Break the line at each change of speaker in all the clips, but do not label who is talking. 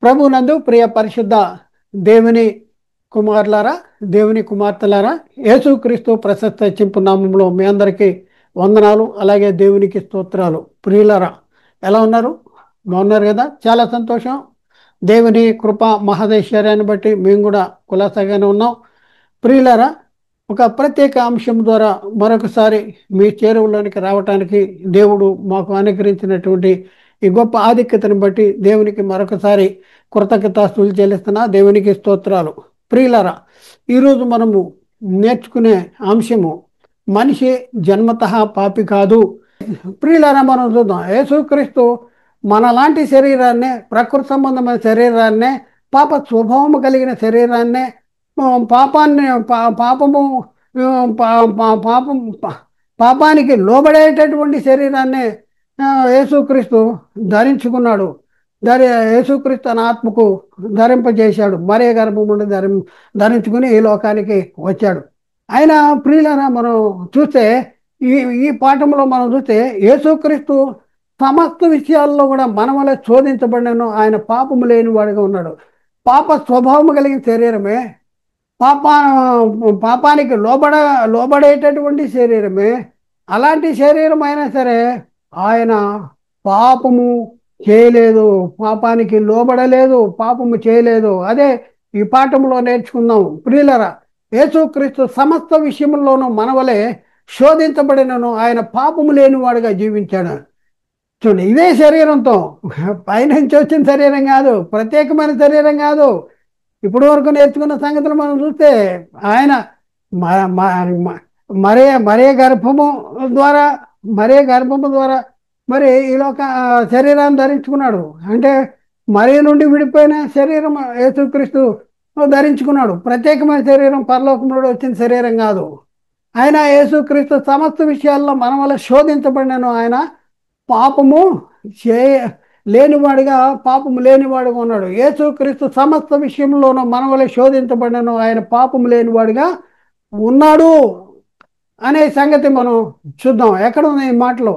ప్రభునందు ప్రియ పరిశుద్ధ దేవుని కుమారులారా, దేవుని కుమార్తెలారా, యేసుక్రీస్తు ప్రశస్త హెచ్చింపు నామములో మీ అందరికీ వందనాలు. అలాగే దేవునికి స్తోత్రాలు. ప్రియులారా, ఎలా ఉన్నారు? బాగున్నారు కదా? చాలా సంతోషం. దేవుని కృప మహదైశ్వర్యాన్ని బట్టి మేము కూడా కులాసాగానే ఉన్నాం. ప్రియులారా, ఒక ప్రత్యేక అంశం ద్వారా మరొకసారి మీ చేరువలోనికి రావటానికి దేవుడు మాకు అనుగ్రహించినటువంటి ఈ గొప్ప ఆధిక్యతను బట్టి దేవునికి మరొకసారి కృతజ్ఞతాస్తుతులు చెల్లిస్తున్నా. దేవునికి స్తోత్రాలు. ప్రియులారా, ఈరోజు మనము నేర్చుకునే అంశము మనిషి జన్మతః పాపి కాదు. ప్రియులారా, మనం చూద్దాం. యేసుక్రీస్తు మనలాంటి శరీరాన్నే, ప్రకృతి సంబంధమైన శరీరాన్నే, పాప స్వభావము కలిగిన శరీరాన్నే, పాపాన్ని పాపము పాపం పాపానికి లోబడేటటువంటి శరీరాన్ని యేసుక్రీస్తు ధరించుకున్నాడు. యేసుక్రీస్తు తన ఆత్మకు ధరింపజేశాడు. మరే గర్భం నుండి ధరించుకుని ఈ లోకానికి వచ్చాడు. ఆయన ప్రియులారా, మనం చూస్తే ఈ ఈ పాఠంలో మనం చూస్తే యేసుక్రీస్తు సమస్త విషయాల్లో కూడా మన వల్ల శోధించబడినను. ఆయన పాపము లేనివాడుగా ఉన్నాడు. పాప స్వభావము కలిగిన శరీరమే, పాపానికి లోబడేటటువంటి శరీరమే. అలాంటి శరీరం అయినా సరే ఆయన పాపము చేయలేదు, పాపానికి లోబడలేదు, పాపము చేయలేదు. అదే ఈ పాఠంలో నేర్చుకుందాం. ప్రియులరా, యేసుక్రీస్తు సమస్త విషయంలోనూ మనవలే శోధించబడినను. ఆయన పాపము లేనివాడుగా జీవించాడు. చూడండి, ఇదే శరీరంతో, పైనుంచి వచ్చిన శరీరం కాదు, ప్రత్యేకమైన శరీరం కాదు. ఇప్పటి వరకు నేర్చుకున్న సంగతులు మనం చూస్తే ఆయన మరే గర్భము ద్వారా మరి ఈ లోక శరీరాన్ని ధరించుకున్నాడు. అంటే మరీ నుండి విడిపోయిన శరీరం యేసుక్రీస్తు ధరించుకున్నాడు. ప్రత్యేకమైన శరీరం, పరలోకంలో వచ్చిన శరీరం కాదు. ఆయన యేసుక్రీస్తు సమస్త విషయాల్లో మన వల్ల శోధించబడినను. ఆయన పాపము లేనివాడిగా ఉన్నాడు. యేసుక్రీస్తు సమస్త విషయంలోనూ మన వల్ల శోధించబడినను. ఆయన పాపము లేనివాడిగా ఉన్నాడు అనే సంగతి మనం చూద్దాం. ఎక్కడ ఉంది ఈ మాటలో?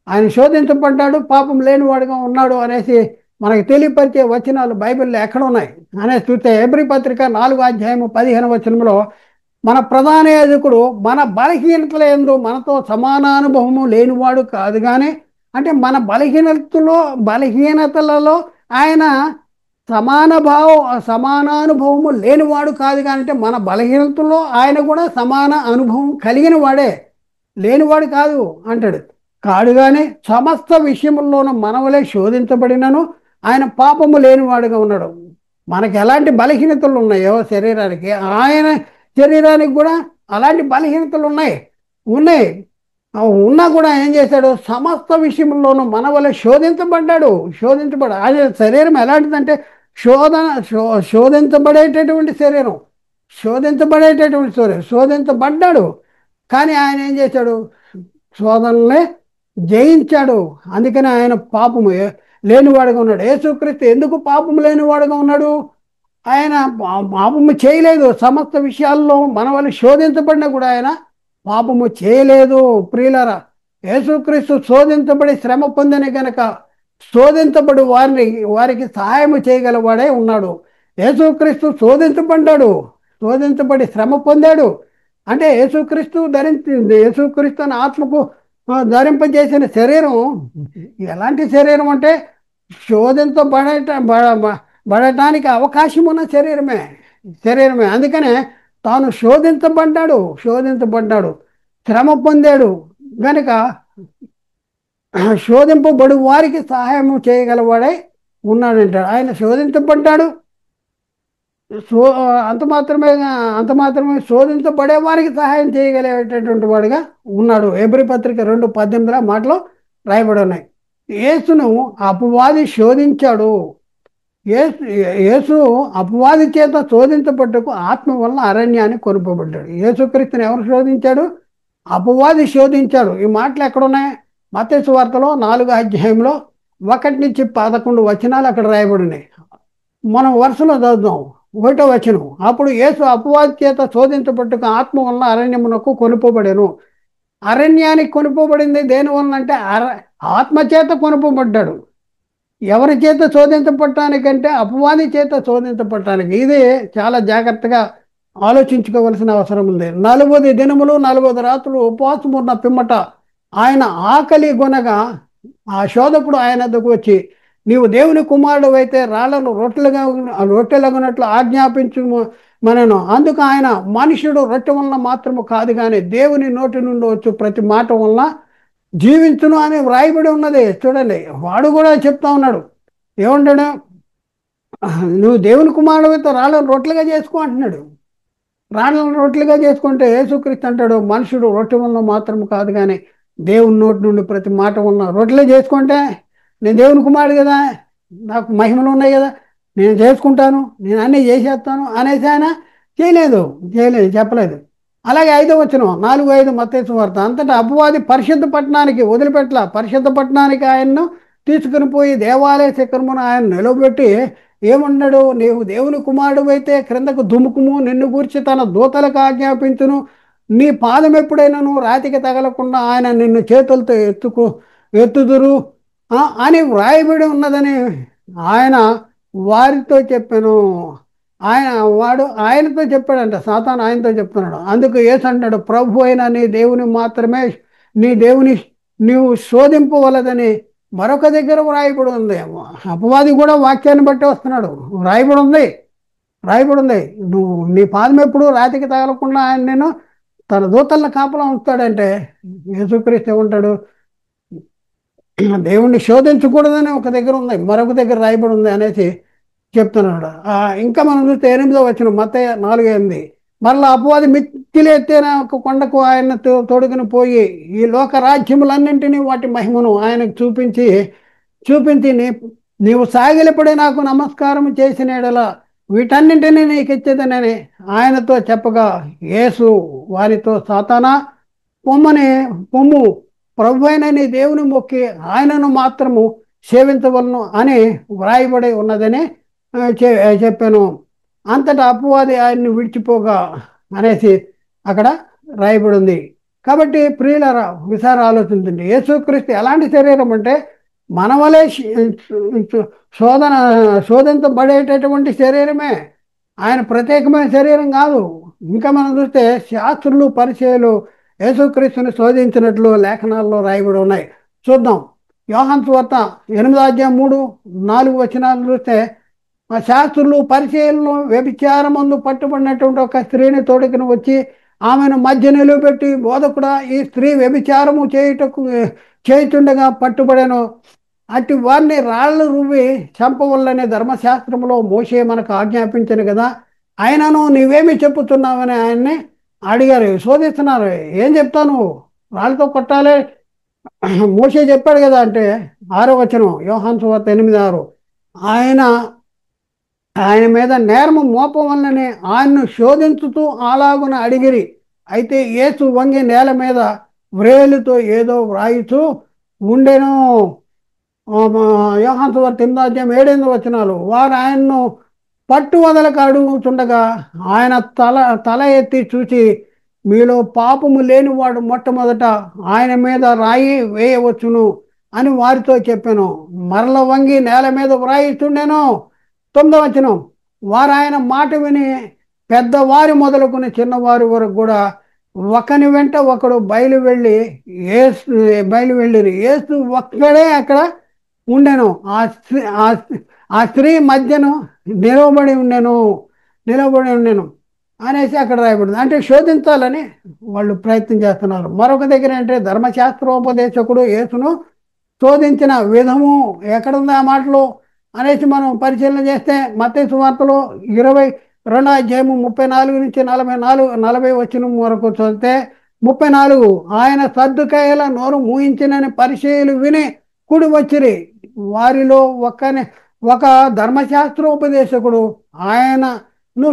ఆయన శోధించబడ్డాడు, పాపం లేనివాడుగా ఉన్నాడు అనేసి మనకి తెలియపరిచే వచనాలు బైబిల్లో ఎక్కడ ఉన్నాయి అనేది చూస్తే హెబ్రీ పత్రిక 4:15 మన ప్రధాన యాజకుడు మన బలహీనతల యందు మనతో సమానానుభవము లేనివాడు కాదు, కానీ అంటే మన బలహీనతలలో ఆయన సమానానుభవము లేనివాడు కాదు. కానీ అంటే మన బలహీనతలో ఆయన కూడా సమాన అనుభవం కలిగిన వాడే, లేనివాడు కాదు అంటాడు. కాడు కానీ సమస్త విషయంలోనూ మనవలే శోధించబడినను. ఆయన పాపము లేనివాడుగా ఉన్నాడు. మనకి ఎలాంటి బలహీనతలు ఉన్నాయో శరీరానికి, ఆయన శరీరానికి కూడా అలాంటి బలహీనతలు ఉన్నాయి. ఉన్నా కూడా ఏం చేశాడు? సమస్త విషయంలోనూ మన వల్ల శోధించబడ్డాడు. ఆయన శరీరం ఎలాంటిదంటే శోధించబడేటటువంటి శరీరం, శోధించబడ్డాడు. కానీ ఆయన ఏం చేశాడు? శోధనలే జయించాడు. అందుకని ఆయన పాపము లేనివాడుగా ఉన్నాడు. యేసుక్రీస్తు ఎందుకు పాపము లేనివాడుగా ఉన్నాడు? ఆయన పాపము చేయలేదు. సమస్త విషయాల్లో మన వల్ల శోధించబడినా కూడా ఆయన పాపము చేయలేదు. ప్రియులరా, యేసుక్రీస్తు శోధించబడి శ్రమ పొందని గనక శోధించబడి వారికి సహాయము చేయగలవాడే ఉన్నాడు. యేసుక్రీస్తు శోధించబడి శ్రమ పొందాడు. అంటే యేసుక్రీస్తు అనే ఆత్మకు ధరింపజేసిన శరీరం ఎలాంటి శరీరం అంటే శోధించబడటానికి అవకాశం ఉన్న శరీరమే. అందుకనే తాను శోధించబడ్డాడు, శ్రమ పొందాడు గనుక శోధింపబడు వారికి సహాయం చేయగలవాడై ఉన్నాడంటాడు. ఆయన శోధించబడ్డాడు, అంత మాత్రమే శోధించబడే వారికి సహాయం చేయగలిగేటటువంటి వాడుగా ఉన్నాడు. హెబ్రీ పత్రిక 2:18 మాటలో రాయబడి ఉన్నాయి. యేసును అపవాది శోధించాడు. యేసు అపవాది చేత శోధించబడ్డకు ఆత్మ వల్ల అరణ్యాన్ని కొనుపబడ్డాడు. యేసుక్రీస్తుని ఎవరు శోధించాడు? అపవాది శోధించాడు. ఈ మాటలు ఎక్కడున్నాయి? మత్తయి సువార్తలో 4:1-11 అక్కడ రాయబడి ఉన్నాయి. మనం వరుసలో చదువుదాం. 1వ వచనం, అప్పుడు యేసు అపవాది చేత శోధించబడ్డకు ఆత్మ వల్ల అరణ్యమునకు కొనుపబడెను. అరణ్యానికి కొనుపబడింది దేని వలన అంటే ఆత్మ చేత కొనుపబడ్డాడు. ఎవరి చేత శోధించబడటానికంటే అపవాది చేత శోధించబడటానికి. ఇది చాలా జాగ్రత్తగా ఆలోచించుకోవలసిన అవసరం ఉంది. 40 దినములు 40 రాత్రులు ఉపవాసం ఉన్న పిమ్మట ఆయన ఆకలి గొనగా ఆ శోధకుడు ఆయన వద్దకు వచ్చి, నీవు దేవుని కుమారుడు అయితే రాళ్లను రొట్టెలగునట్లు ఆజ్ఞాపించు మనను. అందుకు ఆయన, మనుషుడు రొట్టె వలన మాత్రము కాదు కానీ దేవుని నోటి నుండి వచ్చు ప్రతి మాట వలన జీవించును అని వ్రాయబడి ఉన్నది. చూడండి, వాడు కూడా చెప్తా ఉన్నాడు. ఏమంటాడు? నువ్వు దేవుని కుమారుడు అయితే రాళ్ళను రొట్టెలుగా చేసుకో అంటున్నాడు. రాళ్ళను రొట్టెలుగా చేసుకుంటే యేసుక్రీస్తు అంటాడు, మనుషుడు రొట్టె వలన మాత్రం కాదు కానీ దేవుని నోటి నుండి ప్రతి మాట వలన. రొట్టెలే చేసుకుంటే నేను దేవుని కుమారుడు కదా, నాకు మహిమలు ఉన్నాయి కదా, నేను చేసుకుంటాను, నేను అన్నీ చేసేస్తాను అనేసి ఆయన చేయలేదు, చెప్పలేదు. అలాగే 5వ వచనం 4:5 మత్తయి సువార్త. అంతటా అపవాది పరిశుద్ధ పట్టణానికి వదిలిపెట్టల. పరిశుద్ధ పట్టణానికి ఆయన్ను తీసుకుని పోయి దేవాలయ శిఖరమున ఆయన నిలబెట్టి ఏమన్నాడు? నీవు దేవుని కుమారుడు అయితే క్రిందకు దుముకుము, నిన్ను గూర్చి తన దూతలకు ఆజ్ఞాపించును, నీ పాదం ఎప్పుడైనాను రాతికి తగలకుండా ఆయన నిన్ను చేతులతో ఎత్తుదురు అని వ్రాయబడి ఉన్నదని ఆయన వారితో చెప్పాను. ఆయనతో చెప్పాడంట, సాతాను ఆయనతో చెప్తున్నాడు. అందుకు యేసు అంటాడు, ప్రభు అయిన నీ దేవుని నీవు శోధింపవలదని మరొక దగ్గర వ్రాయబడి ఉంది. అపవాది కూడా వాక్యాన్ని బట్టి వస్తున్నాడు. వ్రాయబడి ఉంది, నువ్వు నీ పాదం ఎప్పుడు రాతికి తగలకుండా ఆయన నేను తన దూతలను కాపలా ఉంచుతాడంటే యేసుక్రీస్తు ఏమంటాడు? దేవుణ్ణి శోధించకూడదని ఒక దగ్గర ఉంది, మరొక దగ్గర రాయబడి ఉంది అనేసి చెప్తున్నాడు. ఇంకా మనం చూస్తే 8వ వచనం మత్తయి 4:8. మరలా అపవాది మిక్కిలి ఎత్తైన ఒక కొండకు ఆయన తొడుగుని పోయి ఈ లోక రాజ్యములన్నింటినీ వాటి మహిమను ఆయనకు చూపించి నీవు సాగిలపడి నాకు నమస్కారం చేసిన ఎడల వీటన్నింటినీ నీకు ఇచ్చేదనని ఆయనతో చెప్పగా, యేసు వారితో, సాతానా పొమ్ము, ప్రభు అయిన నీ దేవుని మొక్కి ఆయనను మాత్రము సేవించవలను అని వ్రాయబడి ఉన్నదని చెప్పాను. అంతటా అపవాది ఆయన్ని విడిచిపోగా అనేసి అక్కడ రాయబడి ఉంది. కాబట్టి ప్రియులారా, విసార ఆలోచించండి. యేసుక్రీస్తు ఎలాంటి శరీరం అంటే మన వలె శోధించబడేటటువంటి శరీరమే, ఆయన ప్రత్యేకమైన శరీరం కాదు. ఇంకా మనం చూస్తే శాస్త్రులు పరిచయాలు యేసుక్రీస్తుని శోధించినట్లు లేఖనాల్లో రాయబడి ఉన్నాయి. చూద్దాం. యోహాను సువార్త 8:3-4 వచనాలు చూస్తే, ఆ శాస్త్రులు పరిచయాలను వ్యభిచారమందు పట్టుబడినటువంటి ఒక స్త్రీని తోడుకుని వచ్చి ఆమెను మధ్య నిలబెట్టి, బోధకుడా, ఈ స్త్రీ వ్యభిచారము చేయుచుండగా పట్టుబడెను, అటు వారిని రాళ్ళు రువ్వి చంపవల్లనే ధర్మశాస్త్రంలో మోషే మనకు ఆజ్ఞాపించను కదా, ఆయనను నీవేమి చెప్పుతున్నావని ఆయన్ని అడిగారు, శోధిస్తున్నారు. ఏం చెప్తాను, రాళ్ళతో కొట్టాలి, మోషే చెప్పాడు కదా అంటే 6వ వచనం యోహాను సువార్త 8:6. ఆయన మీద నేరము మోపం వల్లనే ఆయన్ను శోధించుతూ అలాగున అడిగిరి. అయితే యేసు వంగి నేల మీద వ్రేలుతో ఏదో వ్రాయితూ ఉండెను. యోహాను సువార్త 8:7 వచనాలు. వారు ఆయన్ను పట్టు వదలక అడుగుతుండగా ఆయన తల ఎత్తి చూచి, మీలో పాపము లేనివాడు మొట్టమొదట ఆయన మీద రాయి వేయవచ్చును అని వారితో చెప్పాను. మరల వంగి నేల మీద వ్రాయిస్తుండెను. 9వ వచనం. వారు ఆయన మాట విని పెద్దవారి మొదలుకుని చిన్నవారి వరకు కూడా ఒకని వెంట ఒకడు బయలువెళ్ళిరి. యేసు ఒక్కడే అక్కడ ఉండెను. ఆ స్త్రీ మధ్యను నిలబడి ఉండెను అనేసి అక్కడ రాయబడింది. అంటే శోధించాలని వాళ్ళు ప్రయత్నం చేస్తున్నారు. మరొక దగ్గర అంటే ధర్మశాస్త్రోపదేశకుడు యేసును శోధించిన విధము ఎక్కడుంది ఆ మాటలు అనేసి మనం పరిశీలన చేస్తే, మత్తయి సువార్తలో 22:34-40 వచనం వరకు చూస్తే 34, ఆయన సద్దుకాయల నోరు మూయించినని పరిచయులు విని కూడి వచ్చిరి. వారిలో ఒక ధర్మశాస్త్రోపదేశకుడు ఆయనను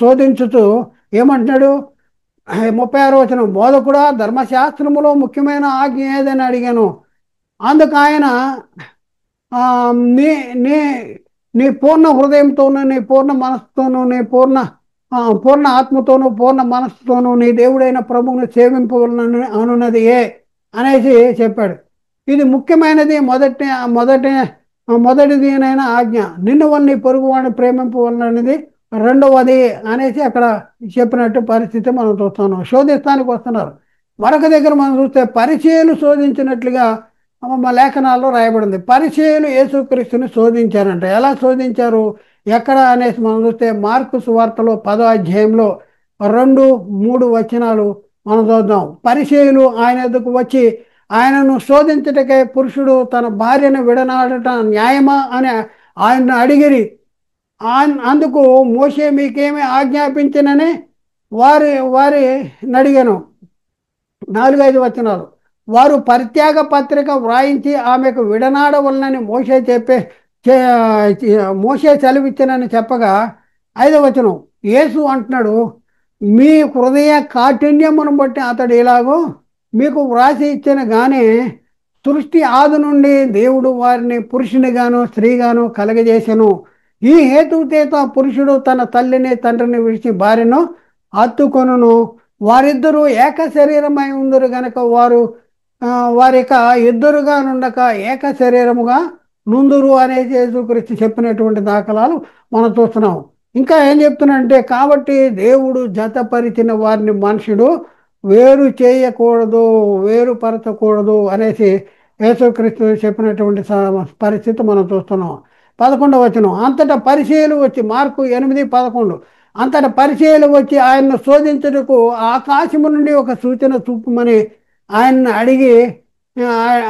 శోధించుతూ ఏమంటున్నాడు? 36వ వచనం. బోధకుడా, ధర్మశాస్త్రములో ముఖ్యమైన ఆజ్ఞ ఏదని అడిగాను. అందుకు ఆయన, నీ నీ నీ పూర్ణ హృదయంతోనూ, నీ పూర్ణ మనస్సుతోనూ, నీ పూర్ణ ఆత్మతోనూ, పూర్ణ మనస్సుతోనూ నీ దేవుడైన ప్రభువును సేవింపవలనని అనున్నది అనేసి చెప్పాడు. ఇది ముఖ్యమైనది. మొదటి మొదటిది ఏనైనా ఆజ్ఞ, నిన్ను నీ పొరుగు వాడిని ప్రేమింపవలననేది రెండవది అనేసి అక్కడ చెప్పినట్టు పరిస్థితి మనం చూస్తున్నాం. శోధిస్తానికి వస్తున్నారు. మరొక దగ్గర మనం చూస్తే పరిచయులు శోధించినట్లుగా మా లేఖనాల్లో రాయబడింది. పరిచయులు యేసుక్రీస్తుని శోధించారంట. ఎలా శోధించారు, ఎక్కడ అనేసి మనం చూస్తే మార్కు సువార్తలో 10వ అధ్యాయంలో 2-3 వచనాలు మనం చూద్దాం. పరిచయులు ఆయన ఎదుకు వచ్చి ఆయనను శోధించుటకే పురుషుడు తన భార్యను విడనాడటం న్యాయమా అని ఆయన్ను అడిగిరి. అందుకు మోషే మీకేమి ఆజ్ఞాపించినని వారి అడిగాను. 4-5 వచనాలు. వారు పరిత్యాగ పత్రిక వ్రాయించి ఆమెకు విడనాడవలనని మోషే సెలవిచ్చినని చెప్పగా 5వ వచనం యేసు అంటున్నాడు, మీ హృదయ కాఠిన్యమును బట్టి అతడు ఇలాగో మీకు వ్రాసి ఇచ్చిన కానీ సృష్టి ఆది నుండి దేవుడు వారిని పురుషునిగాను స్త్రీగాను కలగజేసెను. ఈ హేతుచేత పురుషుడు తన తల్లిని తండ్రిని విడిచి భార్యను హత్తుకొనును, వారిద్దరూ ఏక శరీరమై ఉందరు గనక వారిక ఇద్దరుగా నుండక ఏక శరీరముగా నుందురు అనేసి యేసుక్రీస్తు చెప్పినటువంటి దాఖలాలు మనం చూస్తున్నాం. ఇంకా ఏం చెప్తున్నాడంటే, కాబట్టి దేవుడు జతపరిచిన వారిని మనుషుడు వేరు చేయకూడదు, వేరుపరచకూడదు అనేసి యేసుక్రీస్తు చెప్పినటువంటి పరిస్థితి మనం చూస్తున్నాం. 11వ వచనం అంతటా పరిచయులు వచ్చి, మార్కు 8:11, అంతటా పరిచయులు వచ్చి ఆయన్ను శోధించుటకు ఆకాశము నుండి ఒక సూచన చూపమని ఆయన్ని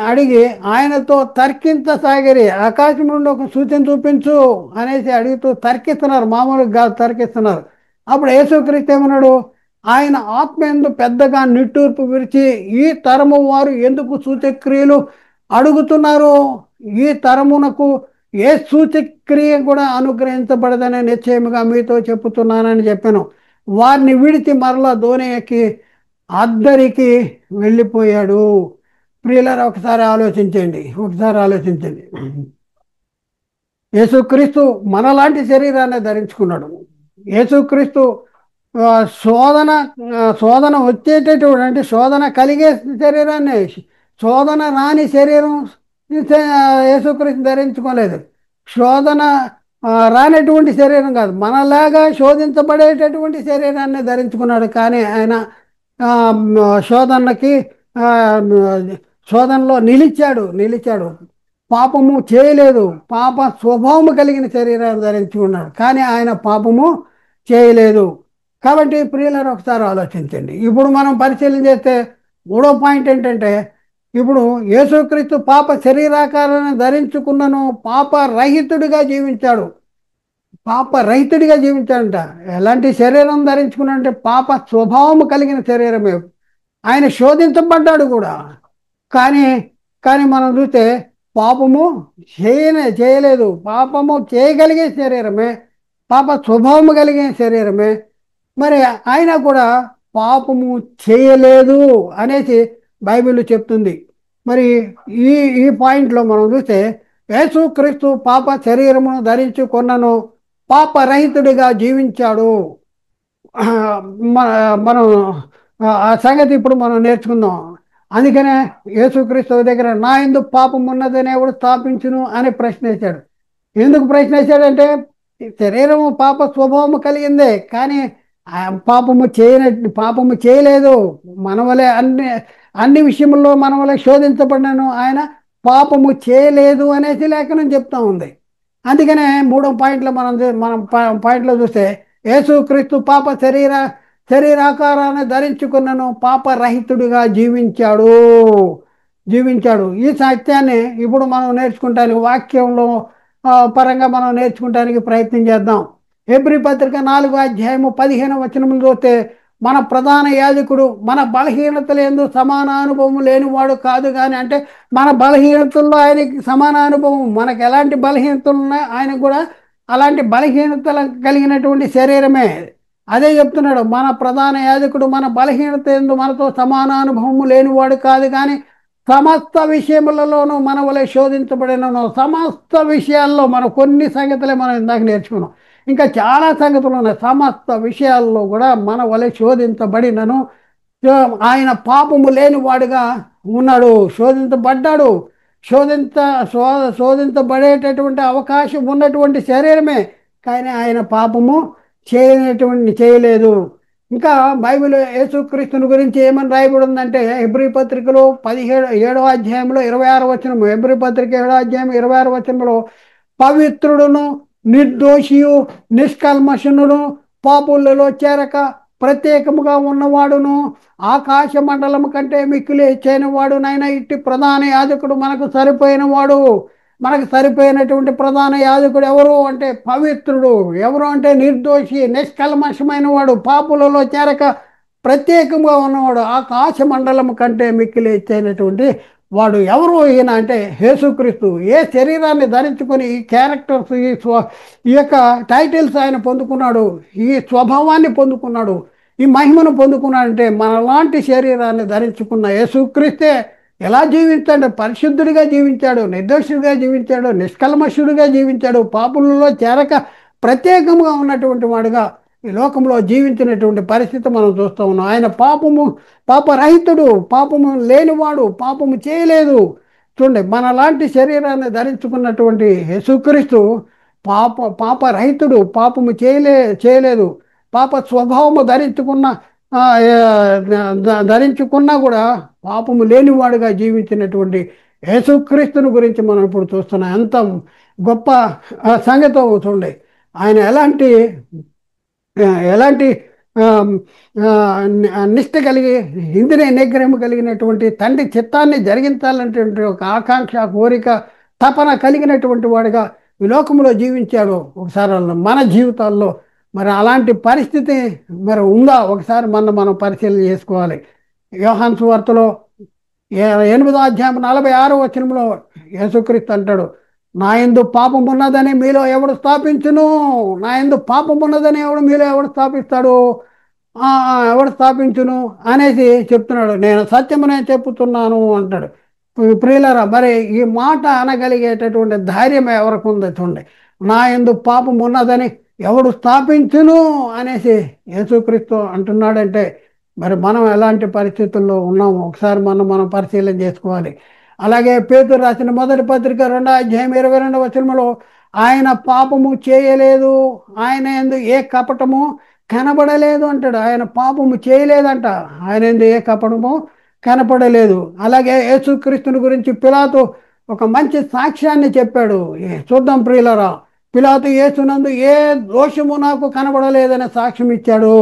అడిగి ఆయనతో తర్కించసాగిరి. ఆకాశం నుండి ఒక సూచన చూపించు అనేసి అడుగుతూ తర్కిస్తున్నారు, మామూలుగా తర్కిస్తున్నారు. అప్పుడు యేసుక్రీస్తు ఏమన్నాడు, ఆయన ఆత్మయందు పెద్దగా నిట్టూర్పు విరిచి, ఈ తరము వారు ఎందుకు సూచక్రియలు అడుగుతున్నారు, ఈ తరమునకు ఏ సూచక్రియ కూడా అనుగ్రహించబడదని నిశ్చయముగా మీతో చెప్పుతున్నానని చెప్పాను. వారిని విడిచి మరలా దోణి ఎక్కి అద్దరికి వెళ్ళిపోయాడు. ప్రియులారా, ఒకసారి ఆలోచించండి. యేసుక్రీస్తు మనలాంటి శరీరాన్ని ధరించుకున్నాడు. యేసుక్రీస్తు శోధన వచ్చేటటువంటి, అంటే శోధన కలిగే శరీరాన్ని, శోధన రాని శరీరం యేసుక్రీస్తు ధరించుకోలేదు. శోధన రానటువంటి శరీరం కాదు, మనలాగా శోధించబడేటటువంటి శరీరాన్ని ధరించుకున్నాడు. కానీ ఆయన శోధనలో నిలిచాడు. పాపము చేయలేదు. పాప స్వభావము కలిగిన శరీరాన్ని ధరించుకున్నాడు, కానీ ఆయన పాపము చేయలేదు. కాబట్టి ప్రియులారా, ఒకసారి ఆలోచించండి. ఇప్పుడు మనం పరిశీలన చేస్తే 3వ పాయింట్ ఏంటంటే, ఇప్పుడు యేసుక్రీస్తు పాప శరీరాకారాన్ని ధరించుకున్నను, పాపరహితుడిగా జీవించాడంట. ఎలాంటి శరీరం ధరించుకున్నాడంటే పాప స్వభావము కలిగిన శరీరమే. ఆయన శోధించబడ్డాడు కూడా, కానీ మనం చూస్తే పాపము చేయలేదు. పాపము చేయగలిగే శరీరమే, పాప స్వభావము కలిగిన శరీరమే. మరి ఆయన కూడా పాపము చేయలేదు అనేసి బైబిల్ చెప్తుంది. మరి ఈ పాయింట్లో మనం చూస్తే యేసుక్రీస్తు పాప శరీరమును ధరించుకొన్నను, పాపరహితుడిగా జీవించాడు. మనం ఆ సంగతి ఇప్పుడు మనం నేర్చుకుందాం. అందుకనే యేసుక్రీస్తు దగ్గర నా ఎందుకు పాపం ఉన్నదని ఎవడు స్థాపించును అని ప్రశ్నించాడు. ఎందుకు ప్రశ్నించాడంటే, శరీరము పాప స్వభావము కలిగిందే, కానీ పాపము చేయలేదు. మనవలే అన్ని విషయంలో మనవలే శోధించబడినాను, ఆయన పాపము చేయలేదు అనేసి లేఖనం చెప్తా ఉంది. అందుకనే 3వ పాయింట్లో మనం పాయింట్లో చూస్తే యేసుక్రీస్తు పాప శరీరాకారాన్ని ధరించుకున్నను, పాపరహితుడిగా జీవించాడు. ఈ సత్యాన్ని ఇప్పుడు మనం నేర్చుకుంటానికి, వాక్యంలో పరంగా మనం నేర్చుకుంటానికి ప్రయత్నం చేద్దాం. హెబ్రీ పత్రిక 4వ అధ్యాయము 15వ వచనములు చూస్తే, మన ప్రధాన యాజకుడు మన బలహీనతలు ఎందు సమాన అనుభవం లేనివాడు కాదు కానీ, అంటే మన బలహీనతల్లో ఆయనకి సమాన అనుభవం, మనకు ఎలాంటి బలహీనతలు ఉన్నాయో ఆయనకు కూడా అలాంటి బలహీనతలు కలిగినటువంటి శరీరమే. అదే చెప్తున్నాడు, మన ప్రధాన యాజకుడు మన బలహీనత ఎందు మనతో సమాన అనుభవము లేనివాడు కాదు కానీ సమస్త విషయములలోనూ మన వలె శోధించబడినను. సమస్త విషయాల్లో మనం కొన్ని సంగతులే మనం ఇందాక నేర్చుకున్నాం, ఇంకా చాలా సంగతులు ఉన్నాయి. సమస్త విషయాల్లో కూడా మన వలె శోధించబడినను. ఆయన పాపము లేనివాడుగా ఉన్నాడు, శోధించబడ్డాడు. శోధించ శో శోధించబడేటటువంటి అవకాశం ఉన్నటువంటి శరీరమే, కానీ ఆయన పాపము చేయలేదు. ఇంకా బైబిల్ యేసుక్రీస్తుని గురించి ఏమని రాయబడి ఉందంటే హెబ్రీ పత్రికలో 7వ అధ్యాయంలో 26వ వచనము, హెబ్రీ పత్రిక 7వ అధ్యాయం 26వ వచనంలో, పవిత్రుడును నిర్దోషియు నిష్కల్మషునును పాపులలో చేరక ప్రత్యేకముగా ఉన్నవాడును ఆకాశ మండలము కంటే మిక్కిలి హెచ్చైన వాడు నైనా ఇట్టి ప్రధాన యాజకుడు మనకు సరిపోయినటువంటి ప్రధాన యాజకుడు ఎవరు అంటే పవిత్రుడు. ఎవరు అంటే నిర్దోషి, నిష్కల్మషమైన వాడు, పాపులలో చేరక ప్రత్యేకంగా ఉన్నవాడు, ఆకాశ మండలము కంటే మిక్కిలి హెచ్చైనటువంటి వాడు. ఎవరు ఈయన అంటే యేసుక్రీస్తు. ఏ శరీరాన్ని ధరించుకొని ఈ క్యారెక్టర్స్, ఈ యొక్క టైటిల్స్ ఆయన పొందుకున్నాడు, ఈ స్వభావాన్ని పొందుకున్నాడు, ఈ మహిమను పొందుకున్నాడంటే మనలాంటి శరీరాన్ని ధరించుకున్న యేసుక్రీస్తే ఎలా జీవించాడు? పరిశుద్ధుడిగా జీవించాడు, నిర్దోషుడిగా జీవించాడు, నిష్కల్మషుడిగా జీవించాడు, పాపులలో చేరక ప్రత్యేకంగా ఉన్నటువంటి వాడుగా ఈ లోకంలో జీవించినటువంటి పరిస్థితి మనం చూస్తూ ఉన్నాం. ఆయన పాపరహితుడు, పాపము లేనివాడు, పాపము చేయలేదు. చూడండి, మనలాంటి శరీరాన్ని ధరించుకున్నటువంటి యేసుక్రీస్తు పాపరహితుడు, పాపము చేయలేదు. పాప స్వభావము ధరించుకున్నా కూడా పాపము లేనివాడుగా జీవించినటువంటి యేసుక్రీస్తుని గురించి మనం ఇప్పుడు చూస్తున్నాం. ఎంత గొప్ప సంగతో చూడండి. ఆయన ఎలాంటి నిష్ట కలిగి, ఇంద్రియ నిగ్రహం కలిగినటువంటి, తండ్రి చిత్తాన్ని జరిగించాలనేటువంటి ఒక ఆకాంక్ష, కోరిక, తపన కలిగినటువంటి వాడిగా ఈ లోకంలో జీవించాడు. ఒకసారి మన జీవితాల్లో మరి అలాంటి పరిస్థితి మరి ఉందా? ఒకసారి మనం పరిశీలన చేసుకోవాలి. యోహాను సువార్తలో 8వ అధ్యాయం 46వ వచనంలో యేసుక్రీస్తు అంటాడు, నా యందు పాపం ఉన్నదని మీలో ఎవడు స్థాపించును? నా యందు పాపం ఉన్నదని మీలో ఎవడు స్థాపిస్తాడు? ఎవడు స్థాపించును అనేసి చెప్తున్నాడు. నేను సత్యమునే చెప్పుతున్నాను అంటాడు. ప్రియులారా, మరి ఈ మాట అనగలిగేటటువంటి ధైర్యం ఎవరికి ఉందో చూడండి. నా యందు పాపం ఉన్నదని ఎవడు స్థాపించును అనేసి యేసుక్రీస్తు అంటున్నాడంటే మరి మనం ఎలాంటి పరిస్థితుల్లో ఉన్నాము ఒకసారి మనం పరిశీలన చేసుకోవాలి. అలాగే పేతురు రాసిన మొదటి పత్రిక 2వ అధ్యాయం 22వ వచనంలో, ఆయన పాపము చేయలేదు, ఆయన యందు ఏ కపటము కనబడలేదు అంటాడు. ఆయన పాపము చేయలేదంట, ఆయన యందు ఏ కపటము కనపడలేదు. అలాగే యేసుక్రీస్తుని గురించి పిలాతు ఒక మంచి సాక్ష్యాన్ని చెప్పాడు. చూద్దాం ప్రియులరా, పిలాతు యేసునందు ఏ దోషము నాకు కనబడలేదని సాక్ష్యం ఇచ్చాడు.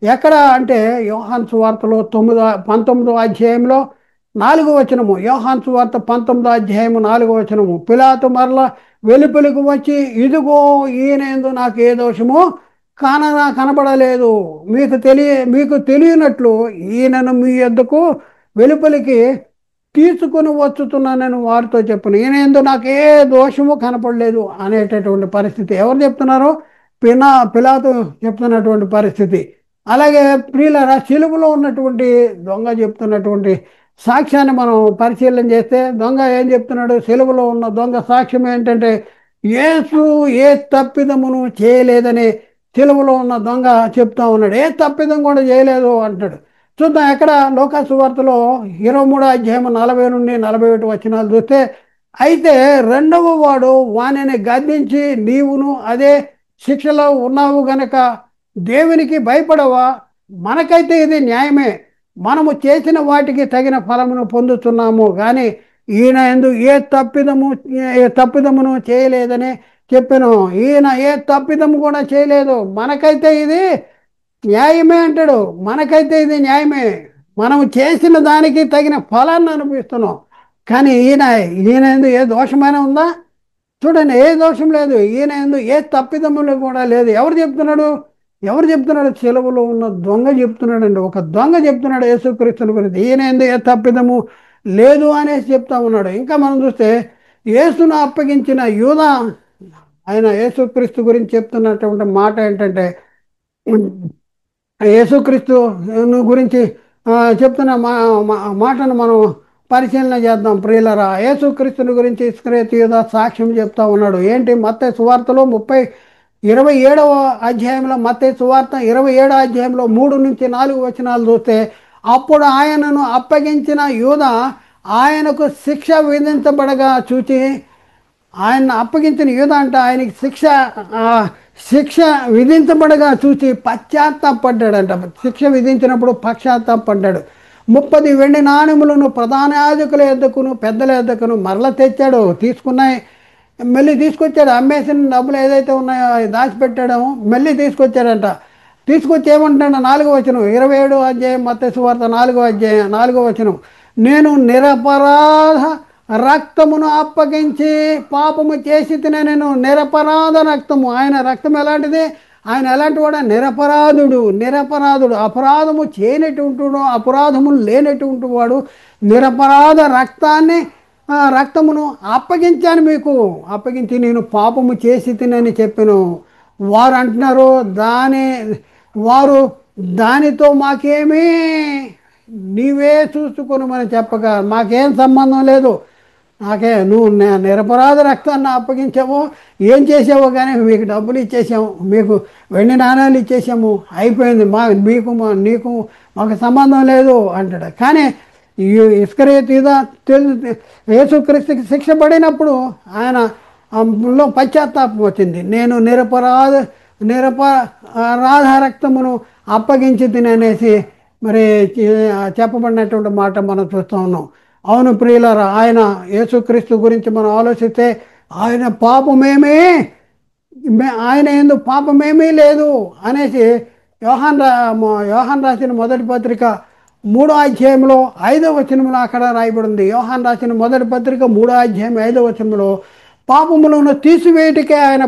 ఎక్కడ అంటే యోహాను సువార్తలో 19వ అధ్యాయంలో 4వ వచనము. యోహాను సువార్త 19వ అధ్యాయము 4వ వచనము. పిలాతు మరలా వెలుపలికి వచ్చి, ఇదిగో ఈయన యందు నాకు ఏ దోషము కనబడలేదు, మీకు తెలియనట్లు ఈయనను మీ యొద్దకు వెలుపలికి తీసుకుని వచ్చుతున్నానని వారితో చెప్పను. ఈయన యందు నాకు ఏ దోషము కనపడలేదు అనేటటువంటి పరిస్థితి ఎవరు చెప్తున్నారు? పిలాతు చెప్తున్నటువంటి పరిస్థితి. అలాగే ప్రియులారా, సిలువలో ఉన్నటువంటి దొంగ చెప్తున్నటువంటి సాక్ష్యాన్ని మనం పరిశీలన చేస్తే, దొంగ ఏం చెప్తున్నాడు? సిలువలో ఉన్న దొంగ సాక్ష్యం ఏంటంటే, యేసు ఏ తప్పిదమును చేయలేదని సిలువలో ఉన్న దొంగ చెప్తా ఉన్నాడు. ఏ తప్పిదం కూడా చేయలేదు అంటాడు. చూద్దాం, ఎక్కడ లూకా సువార్తలో 23వ అధ్యాయం 40 నుండి 41 వచనాలు చూస్తే, అయితే రెండవ వాడు వానిని గద్దించి, నీవును అదే శిక్షలో ఉన్నావు గనక దేవునికి భయపడవా? మనకైతే ఇది న్యాయమే, మనము చేసిన వాటికి తగిన ఫలమును పొందుతున్నాము, కానీ ఈయన యందు ఏ తప్పిదమును చేయలేదని చెప్పాను. ఈయన ఏ తప్పిదము కూడా చేయలేదు, మనకైతే ఇది న్యాయమే అంటాడు. మనకైతే ఇది న్యాయమే, మనం చేసిన దానికి తగిన ఫలాన్ని అనుభవిస్తున్నాం. కానీ ఈయన యందు ఏ దోషమైనా ఉందా? చూడండి, ఏ దోషం లేదు. ఈయన యందు ఏ తప్పిదములు కూడా లేదు. ఎవరు చెప్తున్నాడు? సెలవులో ఉన్న దొంగ చెప్తున్నాడండి. ఒక దొంగ చెప్తున్నాడు యేసుక్రీస్తుని గురించి, ఈయన యందు ఏ తప్పిదము లేదు అనేసి చెప్తా ఉన్నాడు. ఇంకా మనం చూస్తే యేసును అప్పగించిన యూదా, ఆయన యేసుక్రీస్తు గురించి చెప్తున్నటువంటి మాట ఏంటంటే, యేసుక్రీస్తు గురించి చెప్తున్న మాటను మనం పరిశీలన చేద్దాం ప్రియులరా. యేసుక్రీస్తుని గురించి ఇస్కరియోతు యూదా సాక్ష్యం చెప్తా ఉన్నాడు. ఏంటి? మత్తయి సువార్తలో 27వ అధ్యాయంలో, మత్తయి సువార్త 27వ అధ్యాయంలో 3 నుంచి 4 వచనాలు చూస్తే, అప్పుడు ఆయనను అప్పగించిన యూదా ఆయనకు శిక్ష విధించబడగా చూచి ఆయన అప్పగించిన యూద అంట ఆయనకి ఆ, శిక్ష విధించబడగా చూసి పశ్చాత్తాపడ్డాడంట. శిక్ష విధించినప్పుడు పశ్చాత్తాపడ్డాడు. 30 వెండి నాణెములను ప్రధాన యాజకుల యొద్దకును పెద్దల యొద్దకును మరల తెచ్చాడు. తీసుకున్నాయి మళ్ళీ తీసుకొచ్చాడు. అమ్మేసిన డబ్బులు ఏదైతే ఉన్నాయో అవి దాచిపెట్టాడో మళ్ళీ తీసుకొచ్చాడంట. తీసుకొచ్చి ఏమంటాడు? 4వ వచనం, 27వ అధ్యాయం మత్తయి సువార్త 4వ అధ్యాయం 4వ వచనం, నేను నిరపరాధ రక్తమును అప్పగించి పాపము చేసి తిన. నేను నిరపరాధ రక్తము. ఆయన రక్తం ఎలాంటిది? ఆయన ఎలాంటి వాడు? నిరపరాధుడు. నిరపరాధుడు, అపరాధము చేయనటువంటి అపరాధము లేనటువంటి వాడు. నిరపరాధ రక్తమును అప్పగించాను మీకు. అప్పగించి నేను పాపము చేసి తినని చెప్పాను. వారు అంటున్నారు వారు దానితో మాకేమీ, నీవే చూసుకొనమని చెప్పగా మాకేం సంబంధం లేదు. నువ్వు నిరపరాధ రక్తాన్ని అప్పగించావు, ఏం చేసావో కానీ మీకు డబ్బులు ఇచ్చేసాము, మీకు వెండి నాణాలు ఇచ్చేసాము, అయిపోయింది. నీకు మాకు సంబంధం లేదు అంటాడు. కానీ ఈ ఇస్కరియోతు యేసుక్రీస్తుకి శిక్ష పడినప్పుడు ఆయన లో పశ్చాత్తాపం వచ్చింది. నేను నిరపరాధ రక్తమును అప్పగించి తిననేసి మరి చెప్పబడినటువంటి మాట మనం చూస్తూ ఉన్నాం. అవును ప్రియులారా, ఆయన యేసుక్రీస్తు గురించి మనం ఆలోచిస్తే ఆయన యందు పాపమేమీ లేదు అనేసి యోహాన్ రాసిన మొదటి పత్రిక 3వ అధ్యాయంలో 5వ వచనంలో అక్కడ రాయబడింది. యోహాన్ రాసిన మొదటి పత్రిక 3వ అధ్యాయం 5వ వచనంలో పాపములను తీసివేయటికే ఆయన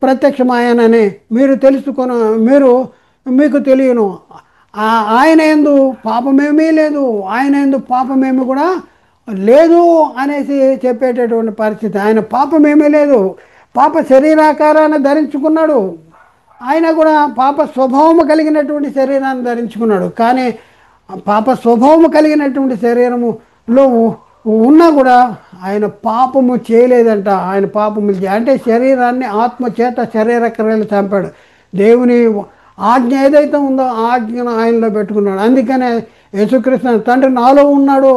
ప్రత్యక్షమాయనని మీకు తెలియను. ఆయన యందు పాపమేమీ లేదు, ఆయన యందు పాపమేమీ కూడా లేదు అనేసి చెప్పేటటువంటి పరిస్థితి. ఆయన పాపమేమీ లేదు. పాప శరీరాకారాన్ని ధరించుకున్నాడు. ఆయన కూడా పాప స్వభావము కలిగినటువంటి శరీరాన్ని ధరించుకున్నాడు. కానీ పాప స్వభావము కలిగినటువంటి శరీరములో ఉన్నా కూడా ఆయన పాపము చేయలేదంట. ఆయన పాపము అంటే శరీరాన్ని ఆత్మ చేత శరీర క్రియలు చంపాడు. దేవుని ఆజ్ఞ ఏదైతే ఉందో ఆ ఆజ్ఞను ఆయనలో పెట్టుకున్నాడు. అందుకనే యేసుక్రీస్తు తండ్రి నాలో ఉన్నాడు,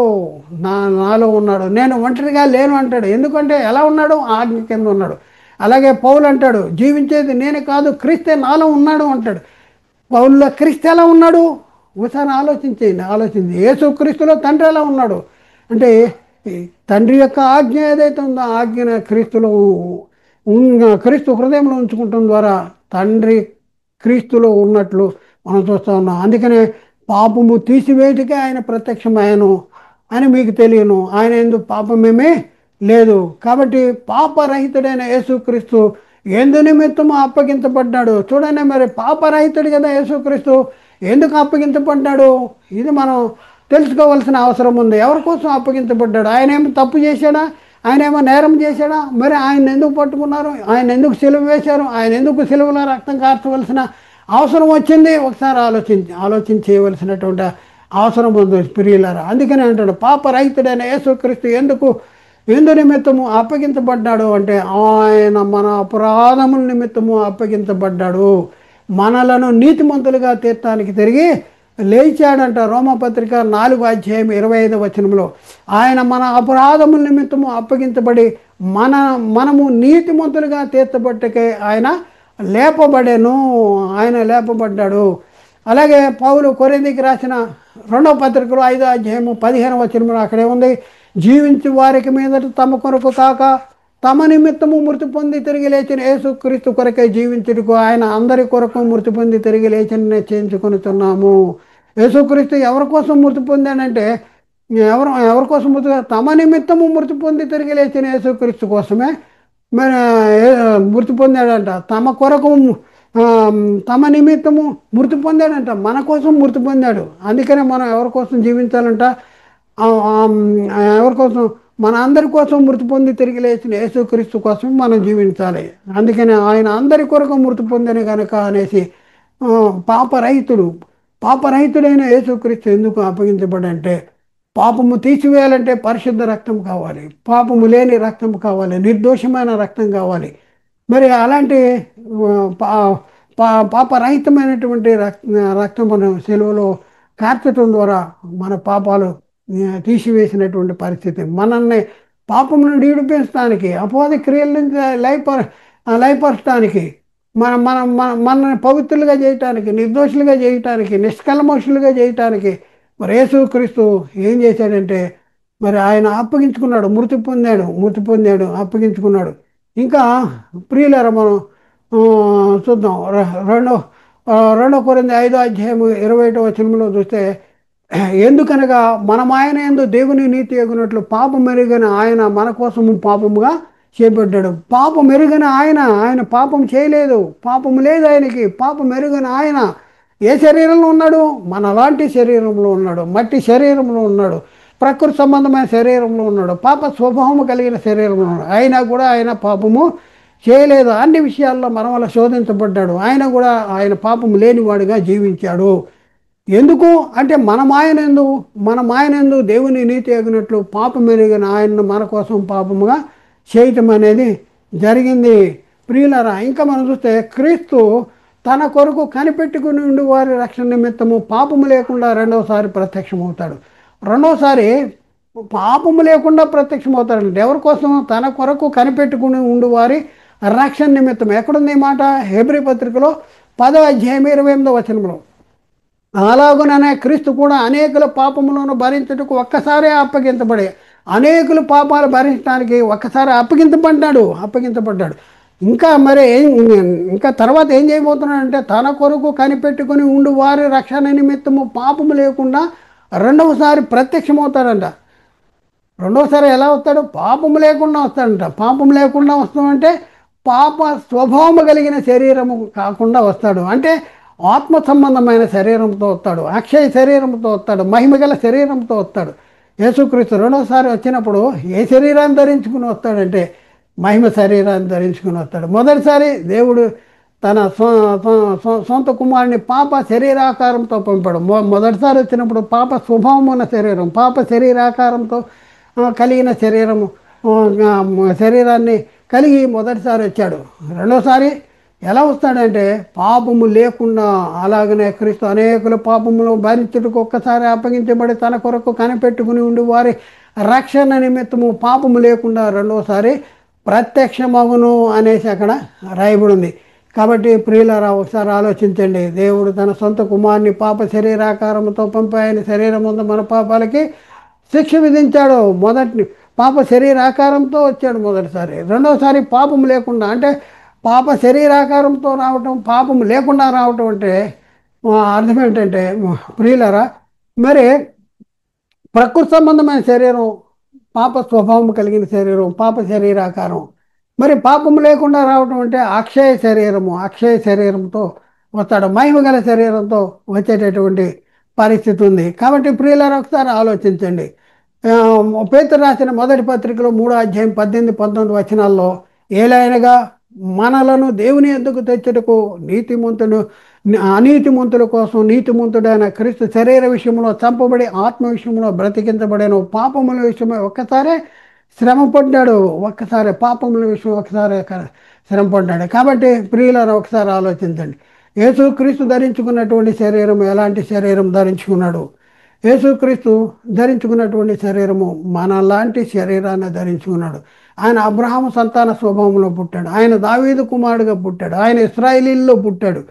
నేను ఒంటరిగా లేను అంటాడు. ఎందుకంటే ఎలా ఉన్నాడు? ఆజ్ఞ కింద ఉన్నాడు. అలాగే పౌలు అంటాడు, జీవించేది నేను కాదు, క్రీస్తే నాలో ఉన్నాడు అంటాడు. పౌలులో క్రీస్తు ఎలా ఉన్నాడు? ఒకసారి ఆలోచించి యేసుక్రీస్తులో తండ్రి ఎలా ఉన్నాడు అంటే తండ్రి యొక్క ఆజ్ఞ ఏదైతే ఉందో ఆ ఆజ్ఞను క్రీస్తు హృదయంలో ఉంచుకుంటాం ద్వారా తండ్రి క్రీస్తులో ఉన్నట్లు మనం చూస్తూ ఉన్నాం. అందుకనే పాపము తీసివేటికే ఆయన ప్రత్యక్షమయ్యాను అని మీకు తెలియను. ఆయన ఎందుకు పాపమేమీ లేదు. కాబట్టి పాపరహితుడైన యేసుక్రీస్తు ఎందు నిమిత్తము అప్పగించబడ్డాడు. చూడండి, మరి పాపరహితుడు కదా యేసుక్రీస్తు, ఎందుకు అప్పగించబడ్డాడు? ఇది మనం తెలుసుకోవాల్సిన అవసరం ఉంది. ఎవరి కోసం అప్పగించబడ్డాడు? ఆయన ఏమో తప్పు చేశాడా? ఆయన ఏమో నేరం చేశాడా? మరి ఆయన ఎందుకు పట్టుకున్నారు? ఆయన ఎందుకు సిలువ వేశారు? ఆయన ఎందుకు సిలువలో రక్తం కార్చవలసిన అవసరం వచ్చింది? ఒకసారి చేయవలసినటువంటి అవసరం ఉంది ప్రియులారా. అందుకని అంటాడు, పాపరహితుడైన యేసుక్రీస్తు ఎందు నిమిత్తము అప్పగించబడ్డాడు అంటే ఆయన మన అపరాధముల నిమిత్తము అప్పగించబడ్డాడు. మనలను నీతిమంతులుగా తీర్చడానికి తిరిగి లేచాడంట. రోమపత్రిక 4వ అధ్యాయం 25వ వచనంలో ఆయన మన అపరాధముల నిమిత్తము అప్పగించబడి మనము నీతిమంతులుగా తీర్చబట్టకే ఆయన లేపబడ్డాడు. అలాగే పౌలు కొరింథీకి రాసిన 2వ పత్రికలో 5వ అధ్యాయము 15వ వచనంలో అక్కడే ఉంది, జీవించి వారికి మీదట తమ కొరకు కాక తమ నిమిత్తము మృతి పొంది తిరిగి లేచిన యేసుక్రీస్తు కొరకై జీవించుటకు ఆయన అందరి కొరకు మృతి పొంది తిరిగి లేచిన నిశ్చయించుకొనుచున్నాము. యేసుక్రీస్తు ఎవరి కోసం మృతి పొందాడంటే ఎవరి కోసం తమ నిమిత్తము మృతి పొంది తిరిగి లేచిన యేసుక్రీస్తు కోసమే మరి మృతి పొందాడంట. తమ కొరకు తమ నిమిత్తము మృతి పొందాడంట, మన కోసం మృతి పొందాడు. అందుకనే మనం ఎవరి కోసం జీవించాలంట? ఎవరి కోసం? మన అందరి కోసం మృతి పొంది తిరిగి లేచిన యేసుక్రీస్తు కోసం మనం జీవించాలి. అందుకని ఆయన అందరి కొరకు మృతి పొందని కనుక అనేసి పాపరహితుడైన యేసుక్రీస్తు ఎందుకు అప్పగించబడంటే పాపము తీసివేయాలంటే పరిశుద్ధ రక్తం కావాలి, పాపము లేని రక్తం కావాలి, నిర్దోషమైన రక్తం కావాలి. మరి అలాంటి పాపరహితమైనటువంటి రక్తమును సిలువలో కార్చటం ద్వారా మన పాపాలు తీసివేసినటువంటి పరిస్థితి. మనల్ని పాపం నుండి విడిపించడానికి, అపవాది క్రియల నుంచి లయపరచడానికి, మనల్ని పవిత్రులుగా చేయటానికి, నిర్దోషులుగా చేయటానికి, నిష్కల్మషులుగా చేయటానికి మరి యేసుక్రీస్తు ఏం చేశాడంటే మరి ఆయన అప్పగించుకున్నాడు, మృతి పొందాడు, అప్పగించుకున్నాడు. ఇంకా ప్రియులారా మనం ఆ, చూద్దాం. రెండో కొరింథీ 5:21 చూస్తే, ఎందుకనగా మనం ఆయన యందు దేవుని నీతి ఎగునట్లు పాపం ఎరుగని ఆయన మన కోసము పాపముగా చేపడ్డాడు. పాపం ఎరుగని ఆయన పాపం చేయలేదు, పాపం లేదు ఆయనకి. పాపం ఎరుగని ఆయన ఏ శరీరంలో ఉన్నాడు? మనలాంటి శరీరంలో ఉన్నాడు, మట్టి శరీరంలో ఉన్నాడు, ప్రకృతి సంబంధమైన శరీరంలో ఉన్నాడు, పాప స్వభావము కలిగిన శరీరంలో ఉన్నాడు. అయినా కూడా ఆయన పాపము చేయలేదు. అన్ని విషయాల్లో మన వల్ల శోధించబడ్డాడు. ఆయన కూడా ఆయన పాపం లేనివాడిగా జీవించాడు. ఎందుకు అంటే మనం ఆయన యందు దేవుని నీతి ఎగినట్లు పాపం ఎరిగిన ఆయనను మన కోసం పాపముగా చేయటం అనేది జరిగింది. ప్రియులరా, ఇంకా మనం చూస్తే క్రీస్తు తన కొరకు కనిపెట్టుకుని ఉండి వారి రక్షణ నిమిత్తము పాపము లేకుండా రెండవసారి ప్రత్యక్షమవుతాడు. రెండవసారి పాపము లేకుండా ప్రత్యక్షమవుతాడు. ఎవరి కోసం? తన కొరకు కనిపెట్టుకుని ఉండి వారి రక్షణ నిమిత్తం. ఎక్కడుంది ఈ మాట? హెబ్రీ పత్రికలో 10:28 అలాగుననే క్రీస్తు కూడా అనేకుల పాపములను భరించుటకు ఒక్కసారే అప్పగించబడి, అనేకుల పాపాలు భరించడానికి ఒక్కసారి అప్పగించబడ్డాడు. ఇంకా మరి ఇంకా తర్వాత ఏం చేయబోతున్నాడంటే, తన కొరకు కనిపెట్టుకుని ఉండు వారి రక్షణ నిమిత్తము పాపము లేకుండా రెండవసారి ప్రత్యక్షమవుతాడంట. రెండవసారి ఎలా వస్తాడు? పాపము లేకుండా వస్తాడంట. పాపం లేకుండా వస్తామంటే పాప స్వభావము కలిగిన శరీరము కాకుండా వస్తాడు. అంటే ఆత్మ సంబంధమైన శరీరంతో వస్తాడు, అక్షయ శరీరంతో వస్తాడు, మహిమగల శరీరంతో వస్తాడు. యేసుక్రీస్తు రెండోసారి వచ్చినప్పుడు ఏ శరీరాన్ని ధరించుకుని వస్తాడంటే మహిమ శరీరాన్ని ధరించుకుని వస్తాడు. మొదటిసారి దేవుడు తన సొంత కుమారుని పాప శరీరాకారంతో పంపాడు. మొదటిసారి వచ్చినప్పుడు పాప స్వభావం ఉన్న శరీరం, పాప శరీరాకారంతో కలిగిన శరీరాన్ని కలిగి మొదటిసారి వచ్చాడు. రెండోసారి ఎలా వస్తాడంటే పాపము లేకుండా. అలాగనే క్రీస్తు అనేకుల పాపములు భరించుటకు ఒక్కసారి అప్పగించబడి తన కొరకు కనిపెట్టుకుని ఉండి వారి రక్షణ నిమిత్తము పాపము లేకుండా రెండోసారి ప్రత్యక్షమగును అనేసి అక్కడ రాయబడి ఉంది. కాబట్టి ప్రియులారా, ఒకసారి ఆలోచించండి. దేవుడు తన సొంత కుమారుని పాప శరీరాకారంతో పంపి ఆయన శరీరం ముందు మన పాపాలకి శిక్ష విధించాడు. మొదటి పాప శరీరాకారంతో వచ్చాడు మొదటిసారి. రెండోసారి పాపం లేకుండా, అంటే పాప శరీరాకారంతో రావటం, పాపం లేకుండా రావటం అంటే అర్థం ఏంటంటే ప్రియులరా, మరి ప్రకృతి సంబంధమైన శరీరం, పాప స్వభావం కలిగిన శరీరం, పాప శరీరాకారం. మరి పాపం లేకుండా రావటం అంటే అక్షయ శరీరంతో వస్తాడు, మహిమ గల శరీరంతో వచ్చేటటువంటి పరిస్థితి ఉంది. కాబట్టి ప్రియులారా, ఒకసారి ఆలోచించండి. పేతురు రాసిన మొదటి పత్రికలో 3:18-19 ఏలైనగా మనలను దేవుని యొద్దకు తెచ్చుటకు అనీతిమంతుల కోసం నీతిమంతుడైన క్రీస్తు శరీర విషయంలో చంపబడి ఆత్మ విషయంలో బ్రతికించబడిన పాపముల విషయమై ఒక్కసారే పాపముల విషయం ఒకసారి శ్రమపడ్డాడు. కాబట్టి ప్రియులారా, ఒకసారి ఆలోచించండి. యేసుక్రీస్తు ధరించుకున్నటువంటి శరీరం ఎలాంటి శరీరం ధరించుకున్నాడు? యేసుక్రీస్తు ధరించుకున్నటువంటి శరీరము మనలాంటి శరీరాన్ని ధరించుకున్నాడు. ఆయన అబ్రహాము సంతాన స్వభావంలో పుట్టాడు, ఆయన దావీదు కుమారుడుగా పుట్టాడు, ఆయన ఇశ్రాయేలీల్లో పుట్టాడు.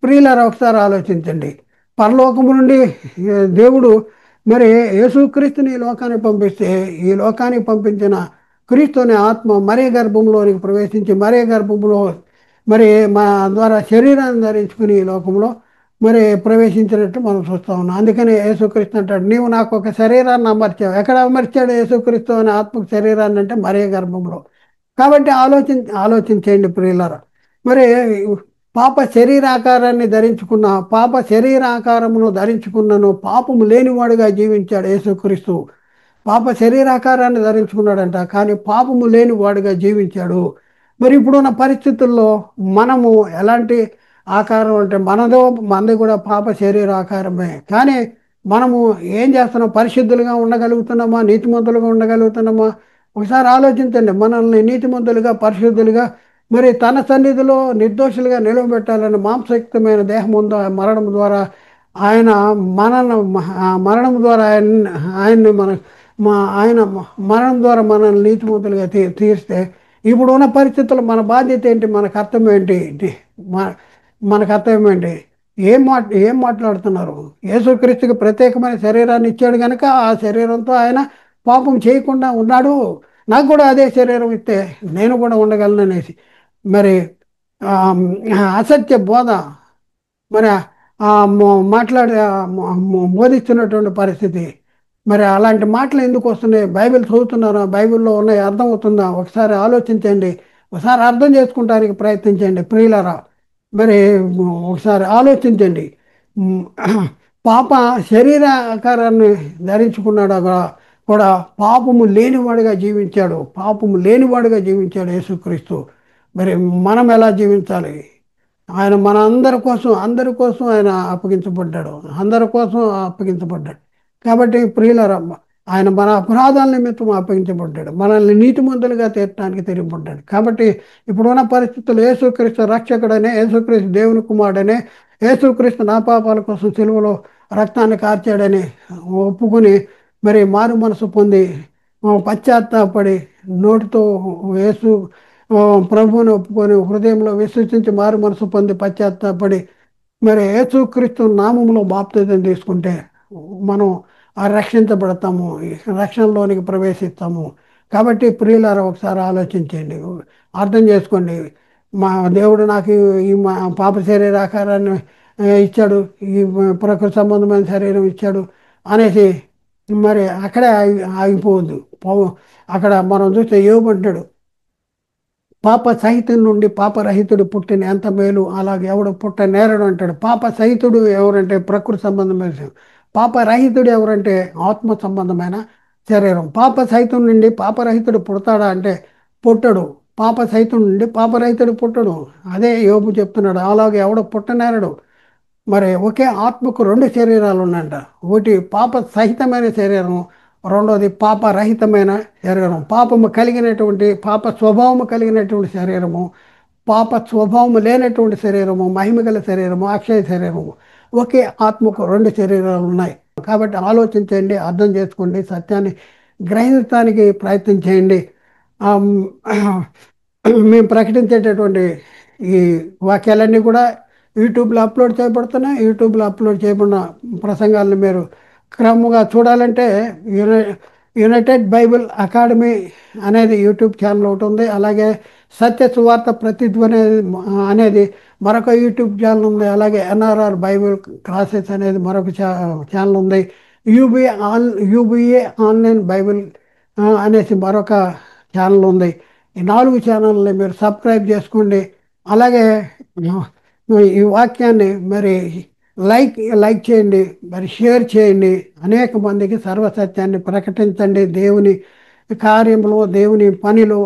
ప్రియులారా, ఒకసారి ఆలోచించండి. పరలోకము నుండి దేవుడు మరి యేసుక్రీస్తుని ఈ లోకానికి పంపిస్తే, ఈ లోకానికి పంపించిన క్రీస్తు అనే ఆత్మ మరియ గర్భంలోనికి ప్రవేశించి మరియ గర్భంలో మరి మా ద్వారా శరీరాన్ని ధరించుకుని ఈ లోకంలో మరి ప్రవేశించినట్టు మనం చూస్తూ ఉన్నాం. అందుకని యేసుక్రీస్తు అంటాడు, నీవు నాకు ఒక శరీరాన్ని అమర్చావు. ఎక్కడ అమర్చాడు యేసుక్రీస్తు అనే ఆత్మకు శరీరాన్ని? అంటే మరియ గర్భంలో. కాబట్టి ఆలోచించేయండి ప్రియులారా. మరి పాప శరీరాకారమును ధరించుకున్నను పాపము లేనివాడుగా జీవించాడు యేసుక్రీస్తు. పాప శరీరాకారాన్ని ధరించుకున్నాడంట, కానీ పాపము లేనివాడుగా జీవించాడు. మరి ఇప్పుడున్న పరిస్థితుల్లో మనము ఎలాంటి ఆకారం అంటే మనది కూడా పాప శరీరాకారమే. కానీ మనము ఏం చేస్తున్నాం? పరిశుద్ధులుగా ఉండగలుగుతున్నామా? నీతిమంతులుగా ఉండగలుగుతున్నామా? ఒకసారి ఆలోచించండి. మనల్ని నీతిమంతులుగా, పరిశుద్ధులుగా, మరి తన సన్నిధిలో నిర్దోషులుగా నిలవబెట్టాలని మాంసయుక్తమైన దేహం ఉందో మరణం ద్వారా ఆయన మరణం ద్వారా ఆయన్ని ఆయన మరణం ద్వారా మనల్ని నీతిమంతులుగా తీస్తే ఇప్పుడు ఉన్న పరిస్థితుల్లో మన బాధ్యత ఏంటి, మన కర్తవ్యం ఏంటి, మన మన కర్తవ్యం ఏంటి? ఏం మాట్లాడుతున్నారు? యేసుక్రీస్తుకి ప్రత్యేకమైన శరీరాన్ని ఇచ్చాడు కనుక ఆ శరీరంతో ఆయన పాపం చేయకుండా ఉన్నాడు. నాకు కూడా అదే శరీరం ఇస్తే నేను కూడా ఉండగలను అనేసి మరి ఆ, అసత్య బోధ మరి మాట్లాడే బోధిస్తున్నటువంటి పరిస్థితి. మరి అలాంటి మాటలు ఎందుకు వస్తున్నాయి? బైబిల్ చదువుతున్నారా? బైబిల్లో ఉన్నాయి అర్థం అవుతుందా? ఒకసారి ఆలోచించండి. ఒకసారి అర్థం చేసుకుంటానికి ప్రయత్నించండి ప్రియులరా. మరి ఒకసారి ఆలోచించండి. ఉమ్, పాప శరీరాకారాన్ని ధరించుకున్నాడు కూడా పాపము లేనివాడుగా జీవించాడు. పాపము లేనివాడుగా జీవించాడు యేసుక్రీస్తు. మరి మనం ఎలా జీవించాలి? ఆయన మన అందరి కోసం ఆయన అప్పగించబడ్డాడు. అందరి కోసం అప్పగించబడ్డాడు. కాబట్టి ప్రియులరా, ఆయన మన అపరాధాల నిమిత్తం అప్పగించబడ్డాడు. మనల్ని నీతిమంతులుగా తీర్చడానికి తిరిగిపడ్డాడు. కాబట్టి ఇప్పుడున్న పరిస్థితుల్లో యేసుక్రీస్తు రక్షకుడనే, యేసుక్రీస్తు దేవుని కుమారుడనే, యేసుక్రీస్తు నా పాపాల కోసం సిలువలో రక్తాన్ని కార్చాడని ఒప్పుకొని మరి మారు మనసు పొంది పశ్చాత్తాపడి నోటితో యేసు ప్రభువుని ఒప్పుకొని హృదయంలో విశ్వసించి మారు మనసు పొంది పశ్చాత్తాపడి మరి యేసుక్రీస్తు నామములో బాప్తిజం తీసుకుంటే మనం రక్షించబడతాము, ఈ రక్షణలోనికి ప్రవేశిస్తాము. కాబట్టి ప్రియులారా, ఒకసారి ఆలోచించండి, అర్థం చేసుకోండి. మా దేవుడు నాకు మా పాప శరీర ఆకారాన్ని ఇచ్చాడు, ఈ ప్రకృతి సంబంధమైన శరీరం ఇచ్చాడు అనేసి మరి అక్కడే ఆగిపోవద్దు. అక్కడ మనం చూస్తే ఏమంటాడు? పాప సహితం నుండి పాపరహితుడు పుట్టిన ఎంత మేలు, అలాగే ఎవడు పుట్ట నేరడు అంటాడు. పాప సహితుడు ఎవరంటే ప్రకృతి సంబంధమైన శరీరం. పాపరహితుడు ఎవరంటే ఆత్మ సంబంధమైన శరీరం. పాప సహితం నుండి పాపరహితుడు పుడతాడా అంటే పుట్టడు. పాప సహితం నుండి పాపరహితుడు పుట్టడు. అదే యోబు చెప్తున్నాడు, అలాగే ఎవడు పుట్టనేరడు. మరి ఒకే ఆత్మకు రెండు శరీరాలు ఉన్నాయంట. ఒకటి పాప సహితమైన శరీరం, రెండోది పాపరహితమైన శరీరం. పాపము కలిగినటువంటి పాప స్వభావము కలిగినటువంటి శరీరము, పాప స్వభావము లేనటువంటి శరీరము, మహిమగల శరీరము, అక్షయ శరీరము. ఒకే ఆత్మకు రెండు శరీరాలు ఉన్నాయి. కాబట్టి ఆలోచించండి, అర్థం చేసుకోండి, సత్యాన్ని గ్రహించడానికి ప్రయత్నం చేయండి. మేము ప్రకటించేటటువంటి ఈ వాక్యాలన్నీ కూడా యూట్యూబ్లో అప్లోడ్ చేయబడుతున్నాయి. యూట్యూబ్లో అప్లోడ్ చేయబడిన ప్రసంగాలను మీరు క్రమంగా చూడాలంటే యునైటెడ్ బైబిల్ అకాడమీ అనేది యూట్యూబ్ ఛానల్ ఒకటి ఉంది. అలాగే సత్య సువార్త ప్రతిధ్వని అనేది మరొక యూట్యూబ్ ఛానల్ ఉంది. అలాగే ఎన్ఆర్ఆర్ బైబిల్ క్లాసెస్ అనేది మరొక ఛానల్ ఉంది. యూబీఏ ఆన్లైన్ బైబిల్ అనేసి మరొక ఛానల్ ఉంది. ఈ 4 ఛానల్ని మీరు సబ్స్క్రైబ్ చేసుకోండి. అలాగే ఈ వాక్యాన్ని మరి లైక్ చేయండి, మరి షేర్ చేయండి. అనేక మందికి సర్వసత్యాన్ని ప్రకటించండి. దేవుని కార్యంలో, దేవుని పనిలో,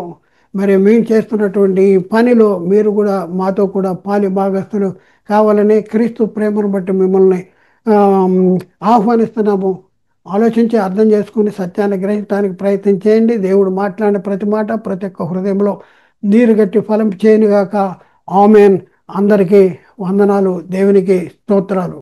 మరి మేము చేస్తున్నటువంటి ఈ పనిలో మీరు కూడా మాతో కూడా పాలి భాగస్తులు కావాలని క్రీస్తు ప్రేమను బట్టి మిమ్మల్ని ఆహ్వానిస్తున్నాము. ఆలోచించి అర్థం చేసుకుని సత్యాన్ని గ్రహించడానికి ప్రయత్నం చేయండి. దేవుడు మాట్లాడిన ప్రతి మాట ప్రతి ఒక్క హృదయంలో నీరు గట్టి ఫలం చేయనుగాక. ఆమెన్. అందరికీ వందనాలు. దేవునికి స్తోత్రాలు.